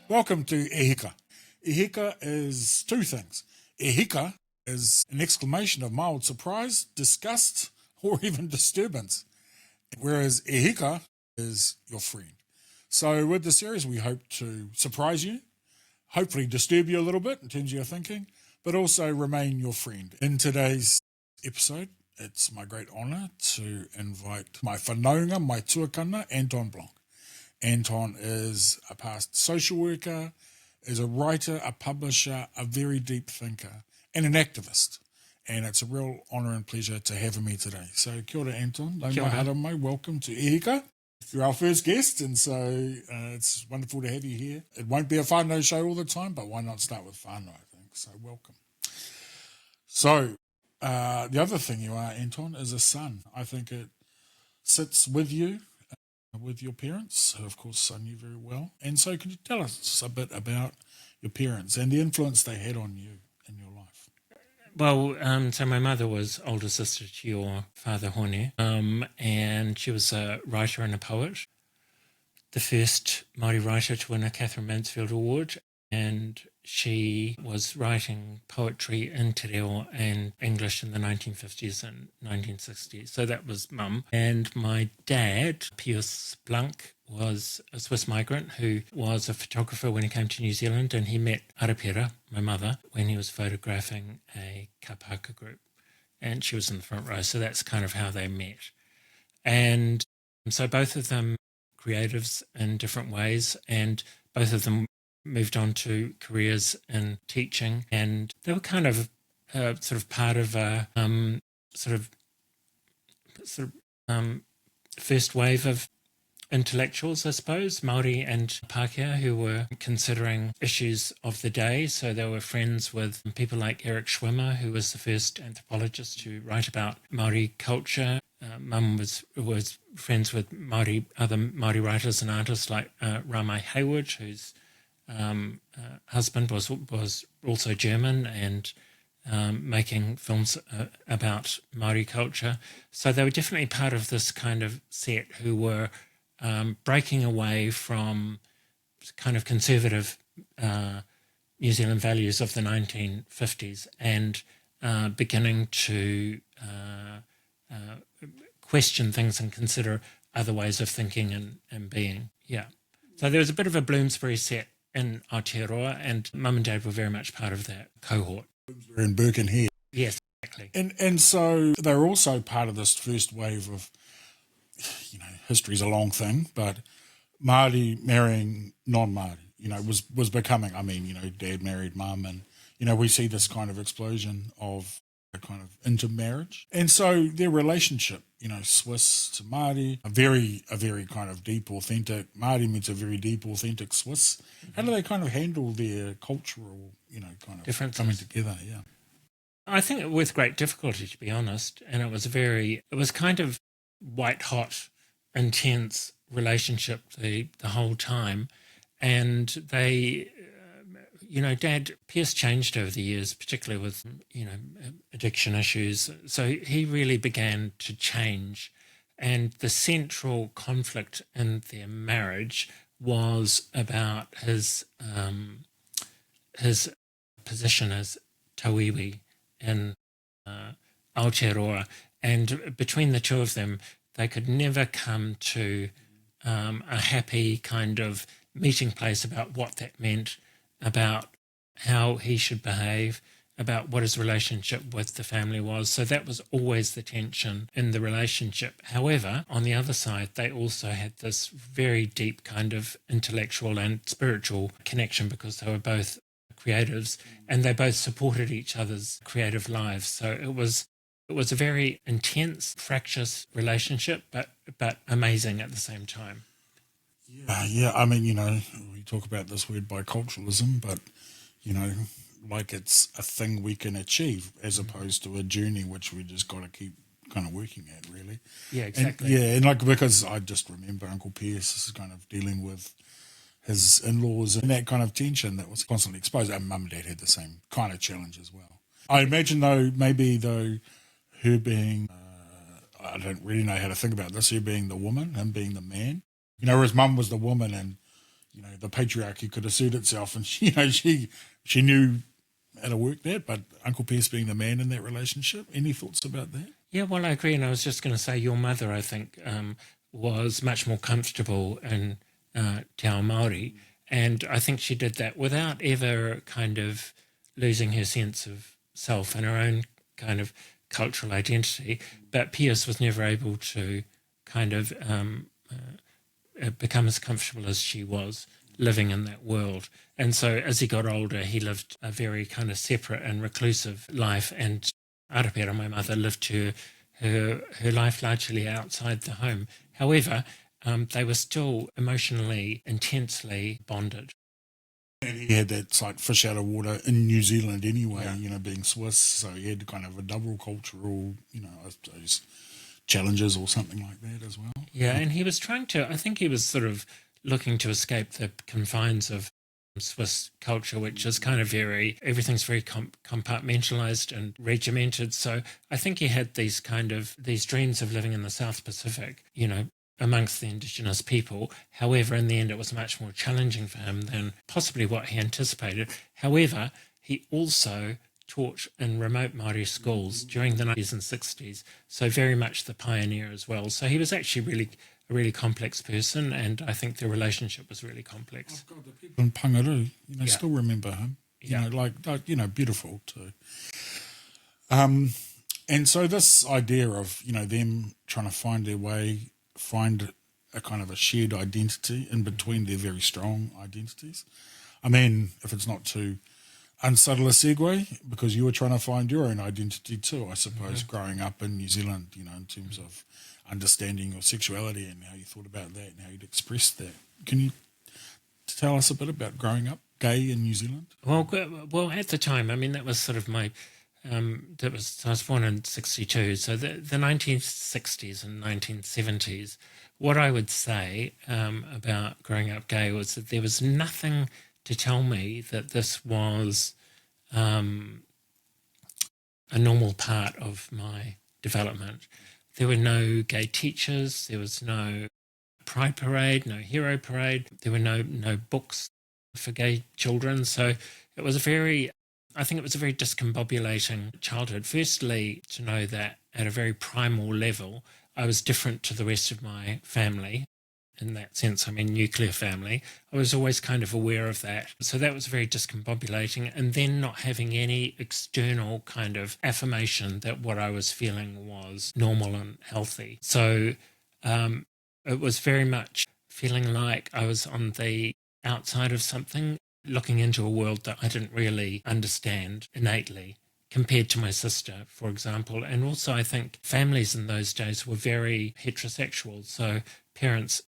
Welcome to Hika. Hika is two things. Hika is an exclamation of mild surprise, disgust, or even disturbance, whereas Hika is your friend. So with the series, we hope to surprise you, hopefully disturb you a little bit in terms of your thinking, but also remain your friend. In today's episode, it's my great honour to invite my whanaunga, my tuakana, Anton Blanc. Anton is a past social worker, is a writer, a publisher, a very deep thinker, and an activist. And it's a real honour and pleasure to have him here today. So kia ora, Anton. Kia ora. Mai, welcome to Hika. You're our first guest, and so it's wonderful to have you here. It won't be a whānau show all the time, but why not start with whānau, I think. So welcome. So the other thing you are, Anton, is a son. I think it sits with you, with your parents, who of course I knew very well. And so could you tell us a bit about your parents and the influence they had on you in your life? Well, so my mother was older sister to your father, Hone, and she was a writer and a poet, the first Māori writer to win a Catherine Mansfield Award, and she was writing poetry in te reo and English in the 1950s and 1960s. So that was mum. And my dad, Pius Blanc, was a Swiss migrant who was a photographer when he came to New Zealand, and he met Arapera, my mother, when he was photographing a kapaka group. And she was in the front row, so that's kind of how they met. And so both of them creatives in different ways, and both of them moved on to careers in teaching, and they were kind of sort of part of a first wave of intellectuals, I suppose, Māori and Pākehā, who were considering issues of the day. So they were friends with people like Eric Schwimmer, who was the first anthropologist to write about Māori culture. Mum was friends with other Māori writers and artists like Ramai Hayward, whose husband was also German and making films about Māori culture. So they were definitely part of this kind of set who were breaking away from kind of conservative New Zealand values of the 1950s and beginning to question things and consider other ways of thinking and being. Yeah. So there was a bit of a Bloomsbury set in Aotearoa, and mum and dad were very much part of that cohort. We're in Birkenhead. Yes, exactly. And so they were also part of this first wave of, history's a long thing, but Māori marrying non-Māori, was becoming, dad married mum, and, we see this kind of explosion of a kind of intermarriage. And so their relationship, Swiss to Māori, a very kind of deep, authentic, Māori meets a very deep, authentic Swiss. How do they kind of handle their cultural, kind of differences coming together? Yeah. I think with great difficulty, to be honest, and it was kind of white hot, intense relationship the whole time, and they, Dad Pierce changed over the years, particularly with addiction issues. So he really began to change, and the central conflict in their marriage was about his position as tauiwi in Aotearoa, and between the two of them, they could never come to a happy kind of meeting place about what that meant, about how he should behave, about what his relationship with the family was. So that was always the tension in the relationship. However, on the other side, they also had this very deep kind of intellectual and spiritual connection because they were both creatives and they both supported each other's creative lives. So it was a very intense, fractious relationship, but amazing at the same time. Yeah. We talk about this word biculturalism, but, like it's a thing we can achieve as opposed to a journey which we just got to keep kind of working at, really. Yeah, exactly. And because I just remember Uncle Pierce is kind of dealing with his in-laws and that kind of tension that was constantly exposed. And mum and dad had the same kind of challenge as well. I imagine, her being, I don't really know how to think about this, her being the woman, him being the man. Whereas mum was the woman and, the patriarchy could assert itself, and she knew how to work that. But Uncle Pierce being the man in that relationship, any thoughts about that? Yeah, well, I agree. And I was just going to say, your mother, I think, was much more comfortable in Te Ao Māori. And I think she did that without ever kind of losing her sense of self and her own kind of cultural identity. But Pierce was never able to kind of become as comfortable as she was living in that world. And so as he got older, he lived a very kind of separate and reclusive life. And Arapera, my mother, lived her life largely outside the home. However, they were still emotionally intensely bonded. And he had that like fish out of water in New Zealand anyway, being Swiss. So he had kind of a double cultural, I suppose, challenges or something like that as well. Yeah, and he was I think he was sort of looking to escape the confines of Swiss culture, which is kind of everything's very compartmentalized and regimented. So I think he had these dreams of living in the South Pacific, amongst the indigenous people. However, in the end, it was much more challenging for him than possibly what he anticipated. However, he also taught in remote Māori schools during the 90s and 60s, so very much the pioneer as well. So he was actually a really complex person, and I think the relationship was really complex. Oh God, the people in Pangaru, still remember him. Beautiful too. And so this idea of them trying to find their way, find a kind of a shared identity in between their very strong identities. I mean, if it's not too unsubtle a segue, because you were trying to find your own identity too, I suppose, growing up in New Zealand, in terms of understanding your sexuality and how you thought about that and how you'd expressed that. Can you tell us a bit about growing up gay in New Zealand? Well, at the time, I mean, that was sort of my, I was born in 62, so the 1960s and 1970s, what I would say about growing up gay was that there was nothing to tell me that this was a normal part of my development. There were no gay teachers, there was no pride parade, no hero parade, there were no books for gay children. So it was I think it was a very discombobulating childhood. Firstly, to know that at a very primal level, I was different to the rest of my family. In that sense, I mean, nuclear family. I was always kind of aware of that. So that was very discombobulating. And then not having any external kind of affirmation that what I was feeling was normal and healthy. So it was very much feeling like I was on the outside of something, looking into a world that I didn't really understand innately, compared to my sister, for example. And also I think families in those days were very heterosexual. So parents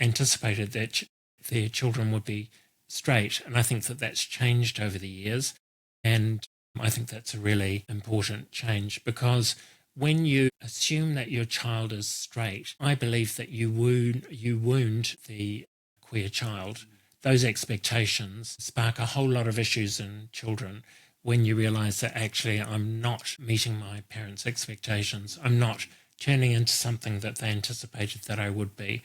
anticipated that their children would be straight. And I think that that's changed over the years. And I think that's a really important change, because when you assume that your child is straight, I believe that you wound the queer child. Those expectations spark a whole lot of issues in children when you realize that actually I'm not meeting my parents' expectations. I'm not turning into something that they anticipated that I would be.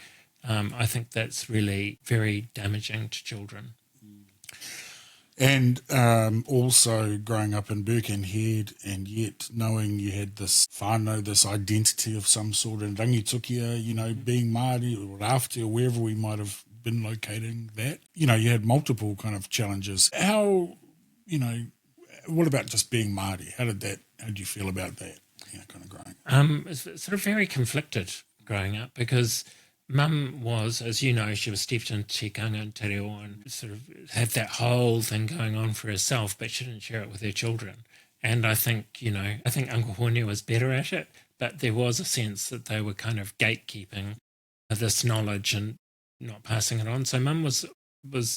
I think that's really very damaging to children. And also growing up in Birkenhead, and yet knowing you had this whānau, this identity of some sort in Rangitukia, being Māori or Rafti or wherever we might have been locating that. You had multiple kind of challenges. How, what about just being Māori? How did you feel about that, kind of growing up? It's sort of very conflicted growing up, because Mum was, as you know, she was steeped in tikanga and te reo and sort of had that whole thing going on for herself, but she didn't share it with her children. And I think Uncle Hone was better at it, but there was a sense that they were kind of gatekeeping this knowledge and not passing it on. So Mum was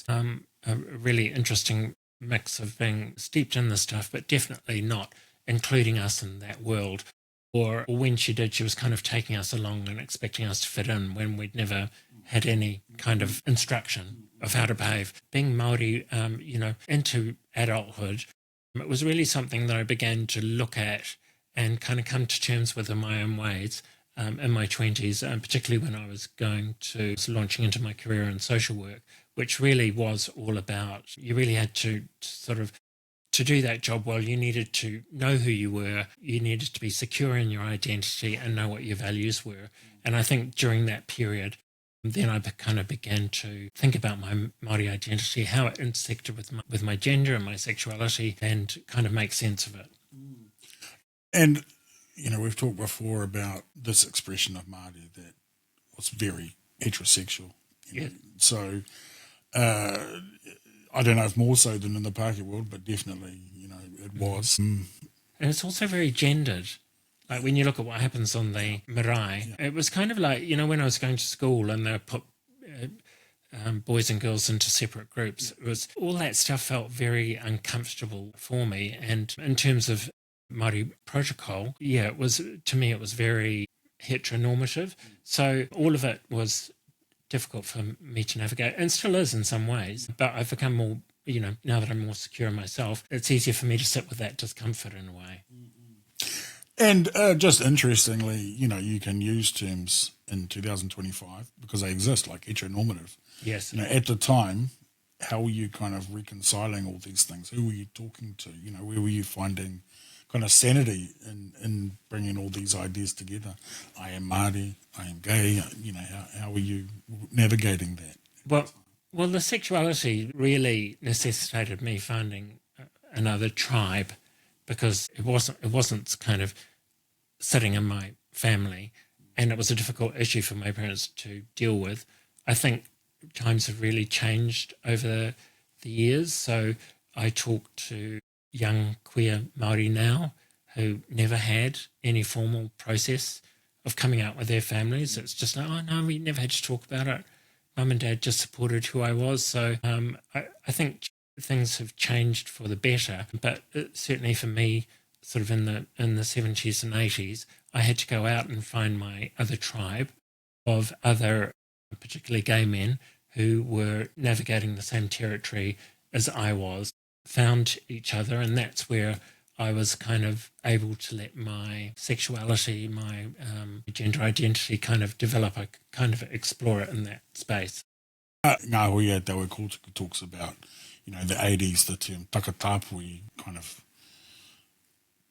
a really interesting mix of being steeped in this stuff, but definitely not including us in that world. Or when she did, she was kind of taking us along and expecting us to fit in when we'd never had any kind of instruction of how to behave. Being Māori, into adulthood, it was really something that I began to look at and kind of come to terms with in my own ways in my 20s, particularly when I was launching into my career in social work, which really was all about, you really had to sort of, to do that job well, you needed to know who you were, you needed to be secure in your identity and know what your values were. And I think during that period, then I kind of began to think about my Māori identity, how it intersected with my gender and my sexuality, and kind of make sense of it. And, we've talked before about this expression of Māori that was very heterosexual. Yeah. So, I don't know if more so than in the Pākehā world, but definitely, it was. And it's also very gendered. Like when you look at what happens on the marae, it was kind of like, when I was going to school and they put boys and girls into separate groups, it was, all that stuff felt very uncomfortable for me. And in terms of Māori protocol, to me it was very heteronormative. So all of it was difficult for me to navigate, and still is in some ways. But I've become more, now that I'm more secure in myself, it's easier for me to sit with that discomfort in a way. And just interestingly, you can use terms in 2025 because they exist, like heteronormative. Yes. At the time, how were you kind of reconciling all these things? Who were you talking to? Where were you finding kind of sanity in bringing all these ideas together? I am Māori, I am gay. How were you navigating that? Well, the sexuality really necessitated me finding another tribe, because it wasn't kind of sitting in my family, and it was a difficult issue for my parents to deal with. I think times have really changed over the years, so I talk to young queer Māori now who never had any formal process of coming out with their families. It's just like, oh no, we never had to talk about it. Mum and Dad just supported who I was. So I think things have changed for the better, but certainly for me, sort of in the 70s and 80s, I had to go out and find my other tribe of other, particularly gay men, who were navigating the same territory as I was, found each other, and that's where I was kind of able to let my sexuality, my gender identity kind of develop. I kind of explore it in that space. Ngāhui Taua Kōtuku talks about, the 80s, the term takatapui kind of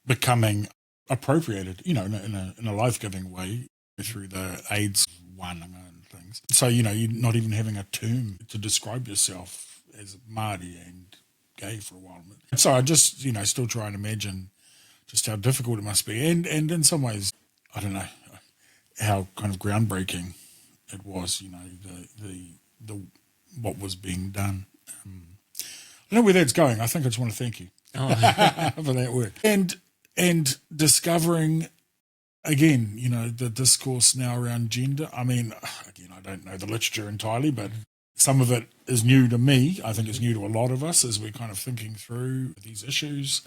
becoming appropriated, in a life-giving way through the AIDS wānanga and things. So, you're not even having a term to describe yourself as Māori and gay for a while. So I just, still try and imagine just how difficult it must be. And in some ways, I don't know how kind of groundbreaking it was, the what was being done. I don't know where that's going. I think I just want to thank you for that work. And discovering, again, the discourse now around gender. I mean, again, I don't know the literature entirely, but some of it is new to me. I think it's new to a lot of us as we're kind of thinking through these issues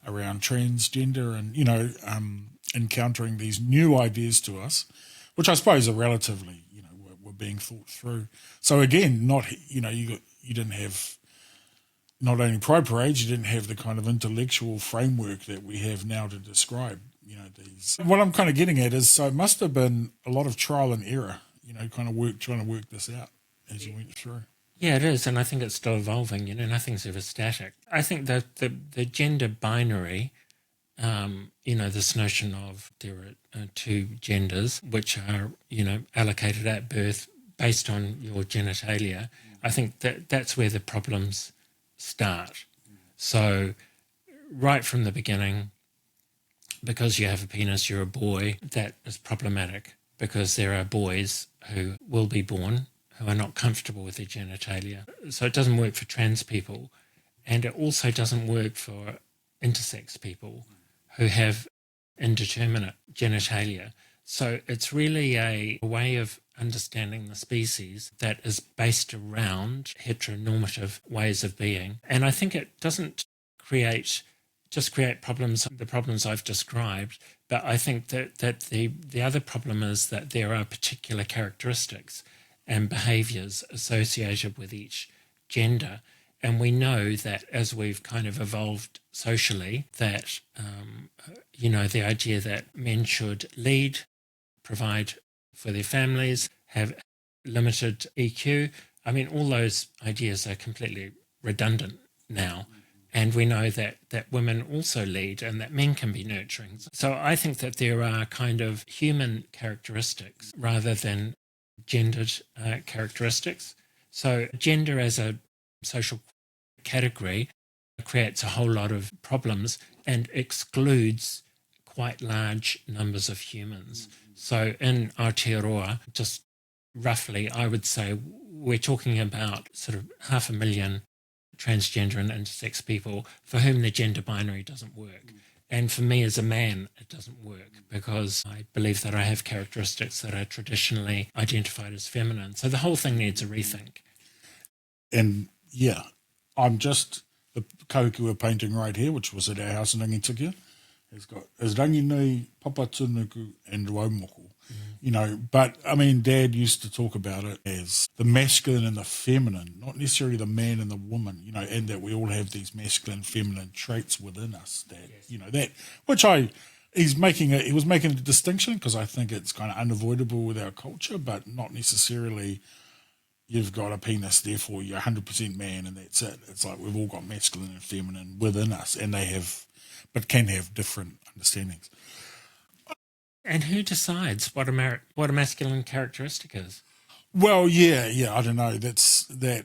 around transgender and, encountering these new ideas to us, which I suppose are relatively, were being thought through. So again, you didn't have, not only Pride Parades, you didn't have the kind of intellectual framework that we have now to describe, these. What I'm kind of getting at is, so it must have been a lot of trial and error, kind of trying to work this out as you went through. Yeah, it is, and I think it's still evolving. Nothing's ever static. I think that the gender binary, this notion of there are two genders which are, allocated at birth based on your genitalia. I think that's where the problems start. So right from the beginning, because you have a penis, you're a boy, that is problematic, because there are boys who will be born who are not comfortable with their genitalia. So it doesn't work for trans people, and it also doesn't work for intersex people who have indeterminate genitalia. So it's really a way of understanding the species that is based around heteronormative ways of being. And I think it doesn't create problems, the problems I've described, but I think that the other problem is that there are particular characteristics and behaviours associated with each gender. And we know that as we've kind of evolved socially, that, the idea that men should lead, provide for their families, have limited EQ, I mean, all those ideas are completely redundant now. And we know that women also lead and that men can be nurturing. So I think that there are kind of human characteristics rather than gendered characteristics. So gender as a social category creates a whole lot of problems and excludes quite large numbers of humans. So in Aotearoa, just roughly, I would say we're talking about sort of 500,000 transgender and intersex people for whom the gender binary doesn't work. And for me as a man, it doesn't work because I believe that I have characteristics that are traditionally identified as feminine. So the whole thing needs a rethink. And yeah, I'm just the kahuku we're painting right here, which was at our house in Rangitukia. It's got as Ranginui, Papa Tunuku, and Waumoko. You know, but I mean, Dad used to talk about it as the masculine and the feminine, not necessarily the man and the woman, you know, and that we all have these masculine, feminine traits within us. That, you know, that, which he was making a distinction because I think it's kind of unavoidable with our culture, but not necessarily you've got a penis, therefore you're 100% man and that's it. It's like we've all got masculine and feminine within us and they have, but can have different understandings. And who decides what a masculine characteristic is? Well, yeah, I don't know.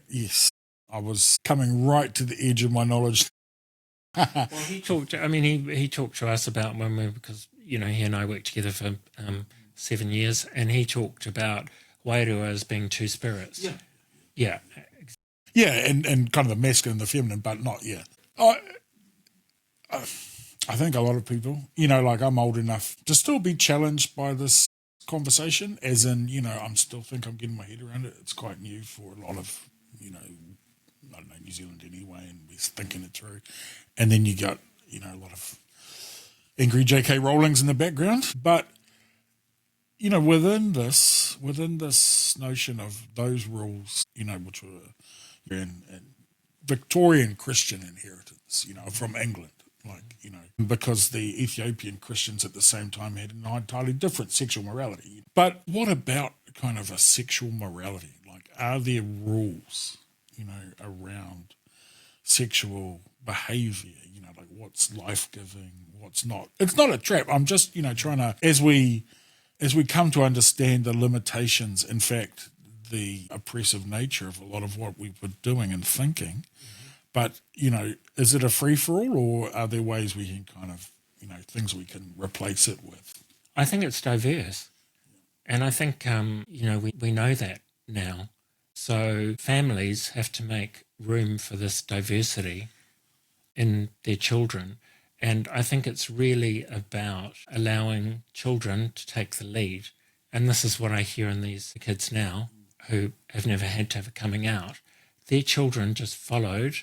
Yes. I was coming right to the edge of my knowledge. Well, he talked to us about because, you know, he and I worked together for 7 years, and he talked about Wairua as being two spirits. Yeah. Yeah, and kind of the masculine and the feminine, but not, yeah. I think a lot of people, you know, like I'm old enough to still be challenged by this conversation, as in, you know, I'm getting my head around it. It's quite new for a lot of, you know, I don't know, New Zealand anyway, and we're thinking it through. And then you got, you know, a lot of angry J.K. Rowlings in the background. But, you know, within this notion of those rules, you know, which were in Victorian Christian inheritance, you know, from England. Like, you know, because the Ethiopian Christians at the same time had an entirely different sexual morality. But what about kind of a sexual morality? Like, are there rules, you know, around sexual behavior? You know, like what's life-giving, what's not? It's not a trap. I'm just, you know, trying to, as we come to understand the limitations, in fact, the oppressive nature of a lot of what we were doing and thinking. But, you know, is it a free-for-all or are there ways we can kind of, you know, things we can replace it with? I think it's diverse. And I think, you know, we know that now. So families have to make room for this diversity in their children. And I think it's really about allowing children to take the lead. And this is what I hear in these kids now who have never had to have a coming out. Their children just followed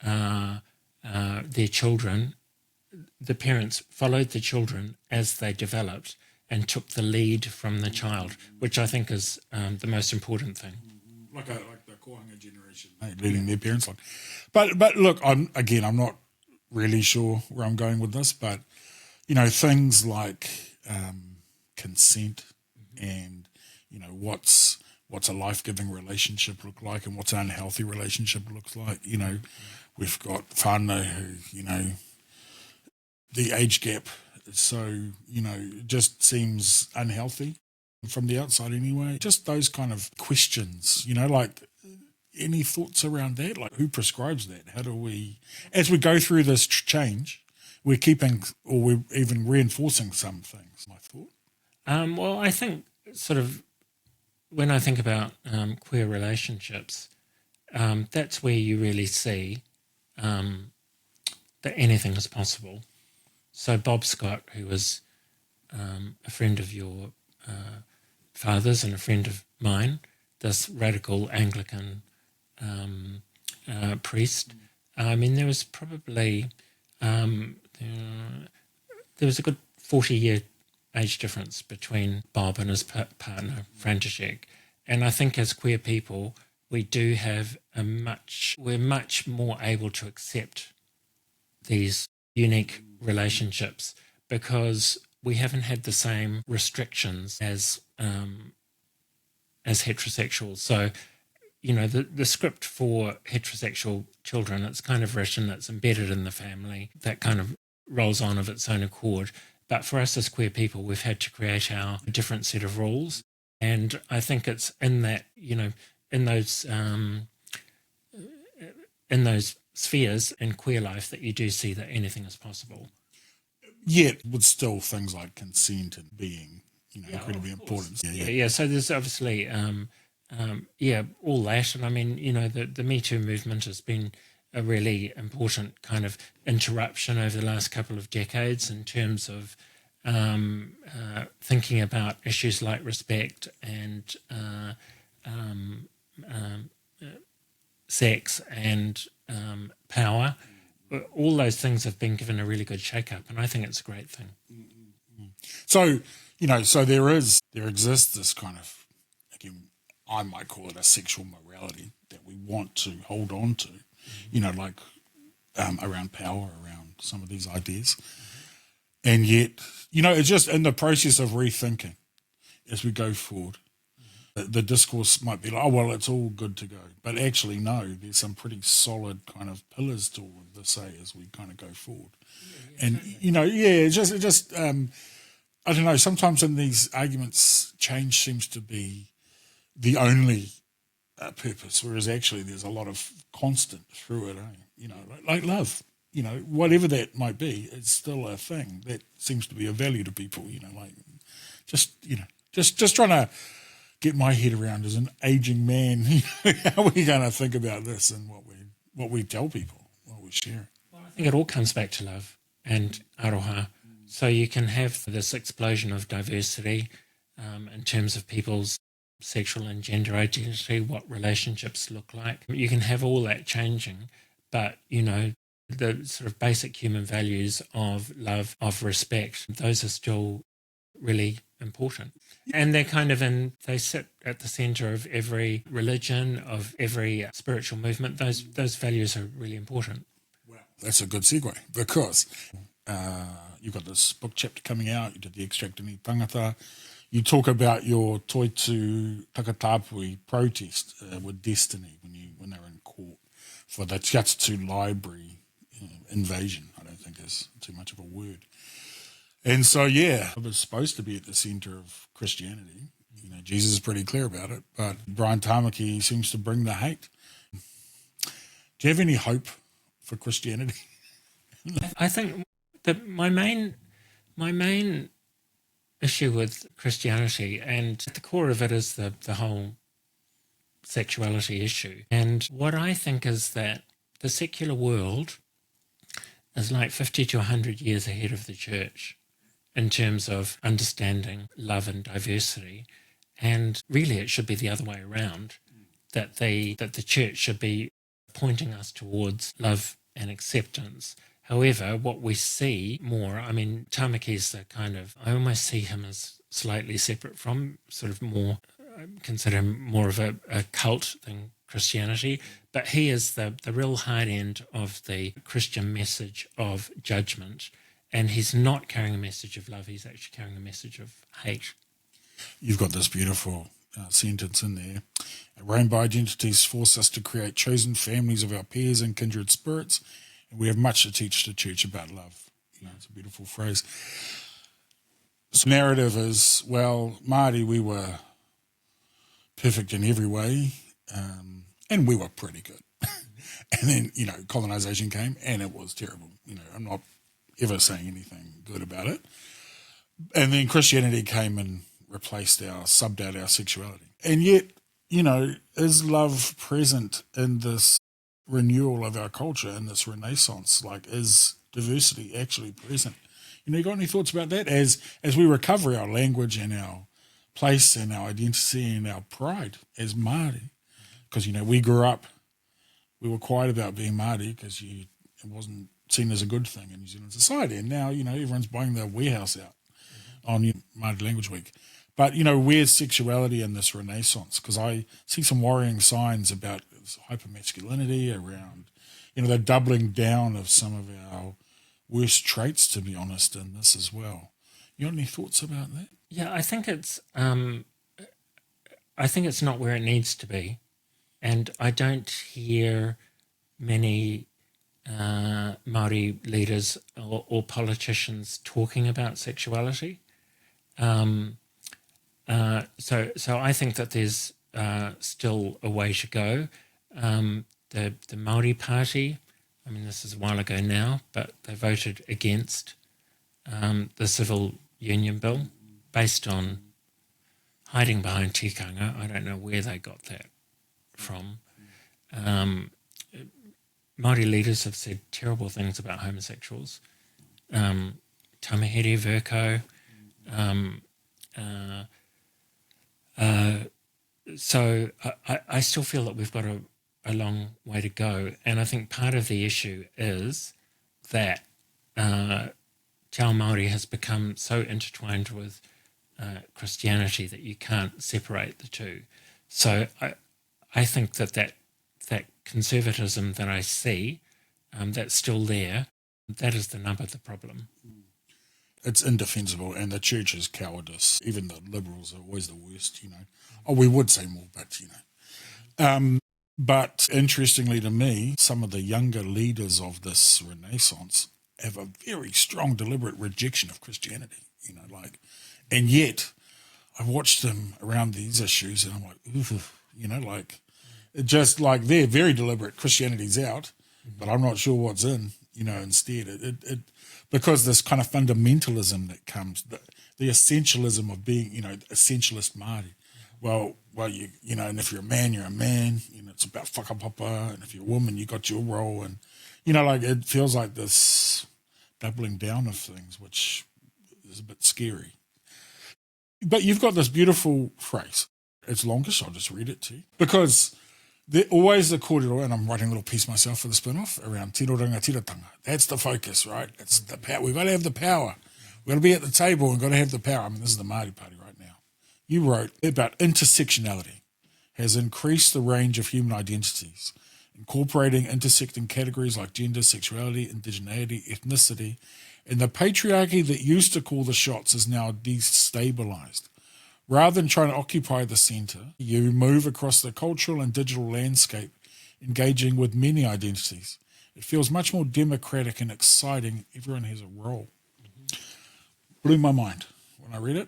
their children. The parents followed the children as they developed and took the lead from the child, which I think is the most important thing. Like the kohanga generation, leading their parents on. But look, I'm not really sure where I'm going with this, but, you know, things like consent and, you know, what's a life-giving relationship look like and what's an unhealthy relationship looks like. You know, we've got whānau who, you know, the age gap is so, you know, just seems unhealthy from the outside anyway. Just those kind of questions, you know, like any thoughts around that? Like who prescribes that? How do we, as we go through this change, we're keeping or we're even reinforcing some things, my thought? Well, I think sort of when I think about queer relationships, that's where you really see that anything is possible. So Bob Scott, who was a friend of your father's and a friend of mine, this radical Anglican priest, I mean, there was probably there was a good 40-year age difference between Bob and his partner, František. And I think as queer people, we're much more able to accept these unique relationships because we haven't had the same restrictions as heterosexuals. So, the script for heterosexual children, it's kind of written, it's embedded in the family, that kind of rolls on of its own accord. But for us as queer people, we've had to create our different set of rules. And I think it's in that, in those spheres in queer life that you do see that anything is possible. Yet, with still things like consent and being, incredibly important. Yeah. So there's obviously, all that. And I mean, the Me Too movement has been a really important kind of interruption over the last couple of decades in terms of thinking about issues like respect and sex and power. All those things have been given a really good shake-up, and I think it's a great thing. So, so there exists this kind of, again, I might call it a sexual morality that we want to hold on to, like around power, around some of these ideas. And yet, it's just in the process of rethinking as we go forward. The discourse might be like, oh, well, it's all good to go. But actually, no, there's some pretty solid kind of pillars to all of this, as we kind of go forward. And, it just I don't know, sometimes in these arguments, change seems to be the only purpose, whereas actually there's a lot of constant through it, like love. Whatever that might be, it's still a thing that seems to be a value to people, just trying to get my head around as an aging man, how are we going to think about this and what we tell people, what we share? Well, I think it all comes back to love and aroha. So you can have this explosion of diversity in terms of people's sexual and gender identity, what relationships look like. You can have all that changing, but, the sort of basic human values of love, of respect, those are still really important. And they're they sit at the center of every religion, of every spiritual movement. Those values are really important. Well, that's a good segue because you've got this book chapter coming out. You did the Extract Any Tangata. You talk about your Toitu Takatapui protest with Destiny when they were in court for the Tiatatu Library invasion. I don't think is too much of a word. And so, it was supposed to be at the centre of Christianity. Jesus is pretty clear about it, but Brian Tamaki seems to bring the hate. Do you have any hope for Christianity? I think that my main issue with Christianity, and at the core of it is the whole sexuality issue. And what I think is that the secular world is like 50 to 100 years ahead of the church in terms of understanding love and diversity. And really it should be the other way around, that the church should be pointing us towards love and acceptance. However, what we see more, I mean, Tamaki's I almost see him as slightly separate from sort of more, I consider him more of a cult than Christianity, but he is the real hard end of the Christian message of judgment, and he's not carrying a message of love, he's actually carrying a message of hate. You've got this beautiful sentence in there. Rainbow identities force us to create chosen families of our peers and kindred spirits, and we have much to teach the church about love. It's a beautiful phrase. So narrative is, well, Māori, we were perfect in every way, and we were pretty good. And then, colonisation came, and it was terrible. I'm not ever saying anything good about it. And then Christianity came and subbed out our sexuality. And yet, is love present in this renewal of our culture, in this renaissance? Like, is diversity actually present? You got any thoughts about that as we recover our language and our place and our identity and our pride as Māori? Because, we grew up, we were quiet about being Māori because it wasn't seen as a good thing in New Zealand society. And now, everyone's buying their warehouse out on Māori Language Week. But, where's sexuality in this renaissance? Because I see some worrying signs about hypermasculinity around, the doubling down of some of our worst traits, to be honest, in this as well. You got any thoughts about that? Yeah, I think it's not where it needs to be. And I don't hear many Māori leaders or politicians talking about sexuality. So I think that there's still a way to go. The Māori Party, I mean, this is a while ago now, but they voted against the civil union bill based on hiding behind tikanga. I don't know where they got that from. Māori leaders have said terrible things about homosexuals. Tamahere Verco. So I still feel that we've got a long way to go. And I think part of the issue is that Te Ao Māori has become so intertwined with Christianity that you can't separate the two. So I think that conservatism that I see, that's still there, that is the nub of the problem. It's indefensible, and the church is cowardice. Even the liberals are always the worst, Oh, we would say more, but, But interestingly to me, some of the younger leaders of this Renaissance have a very strong, deliberate rejection of Christianity, and yet I've watched them around these issues and I'm like, just like they're very deliberate. Christianity's out, but I'm not sure what's in, instead. It because this kind of fundamentalism that comes, the essentialism of being, essentialist Māori. Well, you and if you're a man, you're a man. It's about whakapapa, and if you're a woman, you got your role, and it feels like this doubling down of things, which is a bit scary. But you've got this beautiful phrase. It's longish. I'll just read it to you because they're always the kōrero, and I'm writing a little piece myself for the spin-off around tiroranga tiratanga. That's the focus, right? It's the power. We've got to have the power. We've got to be at the table and got to have the power. I mean, this is the Māori Party right now. You wrote about intersectionality has increased the range of human identities, incorporating intersecting categories like gender, sexuality, indigeneity, ethnicity, and the patriarchy that used to call the shots is now destabilized. Rather than trying to occupy the centre, you move across the cultural and digital landscape, engaging with many identities. It feels much more democratic and exciting. Everyone has a role. Blew my mind when I read it.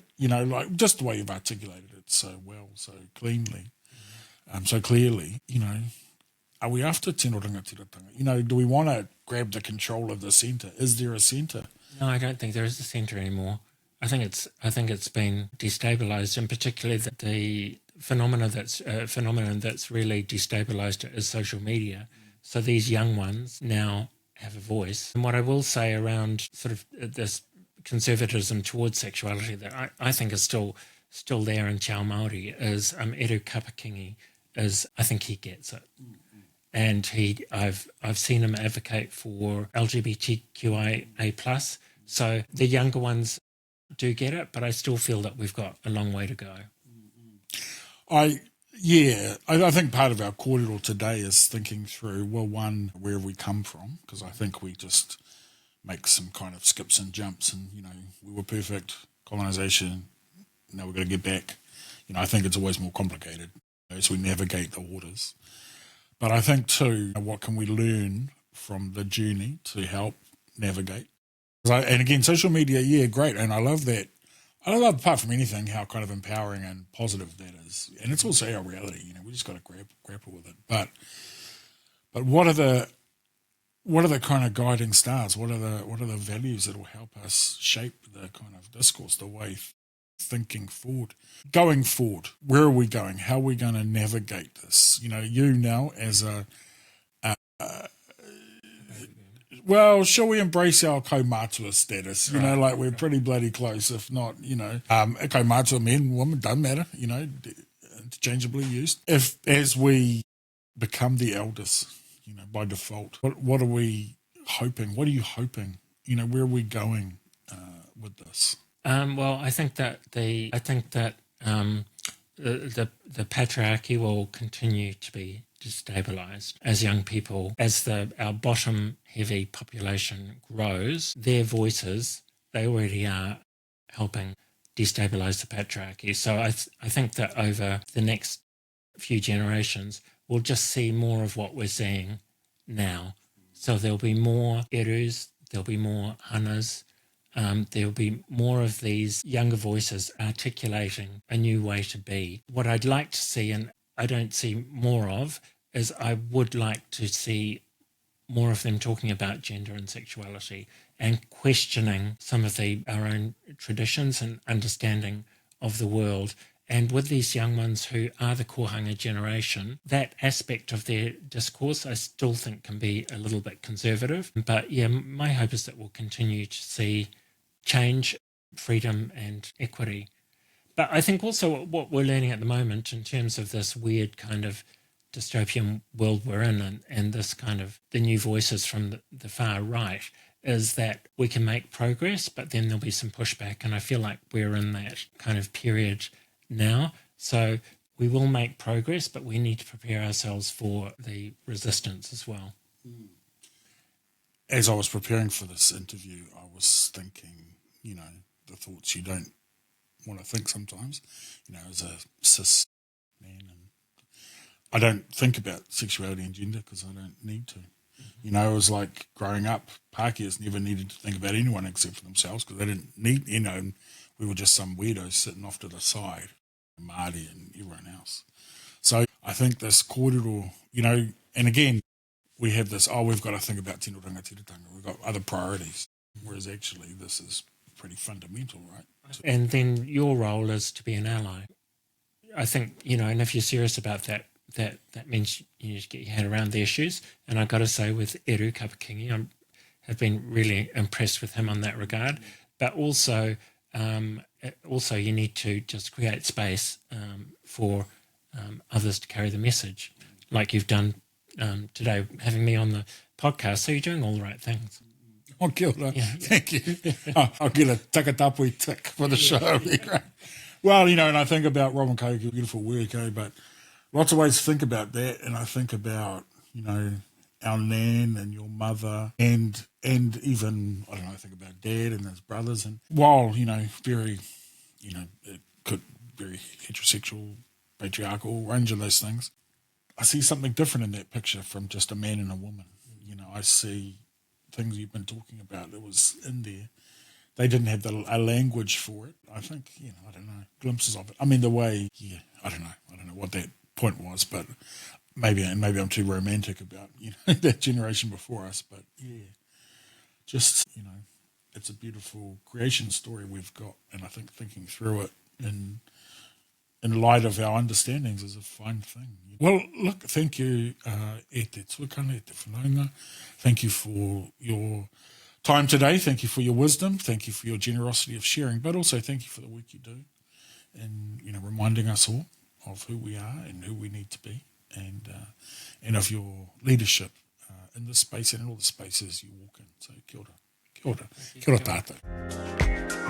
Just the way you've articulated it so well, so cleanly, so clearly. Are we after tinoranga tiratanga? Do we want to grab the control of the centre? Is there a centre? No, I don't think there is a centre anymore. I think it's been destabilised, and particularly that the phenomenon that's really destabilised it is social media. So these young ones now have a voice. And what I will say around sort of this conservatism towards sexuality that I think is still there in Te Ao Māori is Eru Kapakingi I think he gets it. And I've seen him advocate for LGBTQIA+. So the younger ones do get it, but I still feel that we've got a long way to go. I think part of our kōrero today is thinking through, well, one, where have we come from? Because I think we just make some kind of skips and jumps and, we were perfect, colonisation, now we've got to get back. I think it's always more complicated as we navigate the waters. But I think too, what can we learn from the journey to help navigate? And again, social media, great. And I love that. I love, apart from anything, how kind of empowering and positive that is. And it's also our reality, we just got to grapple with it. But what are the kind of guiding stars? What are the values that will help us shape the kind of discourse, the way thinking forward? Going forward, where are we going? How are we going to navigate this? You now as well, shall we embrace our kaumātua status? We're pretty bloody close, if not, kaumātua men, women, doesn't matter, interchangeably used. If, as we become the elders, by default, what are we hoping? What are you hoping? Where are we going with this? Well, I think that the patriarchy will continue to be destabilised as young people, as our bottom-heavy population grows. Their voices, they already are helping destabilise the patriarchy. So I think that over the next few generations, we'll just see more of what we're seeing now. So there'll be more erus, there'll be more hanas, there'll be more of these younger voices articulating a new way to be. What I'd like to see, and I don't see more of, is I would like to see more of them talking about gender and sexuality and questioning some of our own traditions and understanding of the world. And with these young ones who are the kohanga generation, that aspect of their discourse I still think can be a little bit conservative. But yeah, my hope is that we'll continue to see change, freedom and equity. But I think also what we're learning at the moment in terms of this weird kind of dystopian world we're in, and this kind of the new voices from the far right, is that we can make progress, but then there'll be some pushback. And I feel like we're in that kind of period now. So we will make progress, but we need to prepare ourselves for the resistance as well. As I was preparing for this interview, I was thinking, the thoughts you don't want to think sometimes, as a cis man. And I don't think about sexuality and gender because I don't need to. It was like growing up, Pākehās never needed to think about anyone except for themselves because they didn't need, we were just some weirdos sitting off to the side, Māori and everyone else. So I think this kōrero, and again, we have this, we've got to think about tino rangatiratanga, we've got other priorities, whereas actually this is pretty fundamental, right? So, and then your role is to be an ally. I think, and if you're serious about that means you need to get your head around the issues. And I've got to say with Eru Kapakingi, I have been really impressed with him on that regard. But also you need to just create space for others to carry the message, like you've done today, having me on the podcast. So you're doing all the right things. Oh, kia ora. Yeah. Thank you. I'll get a takatapui tick for the show. Yeah. Well, and I think about Robin Koku, beautiful work, but lots of ways to think about that. And I think about, our nan and your mother and even, I think about Dad and his brothers. And while, very, it could very heterosexual, patriarchal, range of those things, I see something different in that picture from just a man and a woman. I see things you've been talking about that was in there. They didn't have a language for it. I think, I don't know, glimpses of it. I mean, the way, I don't know what that point was, but maybe I'm too romantic about, that generation before us. But just, it's a beautiful creation story we've got. And I think thinking through it in light of our understandings is a fine thing. Well, look, thank you, e te tuakana, e te whanaunga. Thank you for your time today. Thank you for your wisdom. Thank you for your generosity of sharing, but also thank you for the work you do and, reminding us all of who we are and who we need to be and of your leadership in this space and in all the spaces you walk in. So kia ora. Kia ora. Kia ora tātou.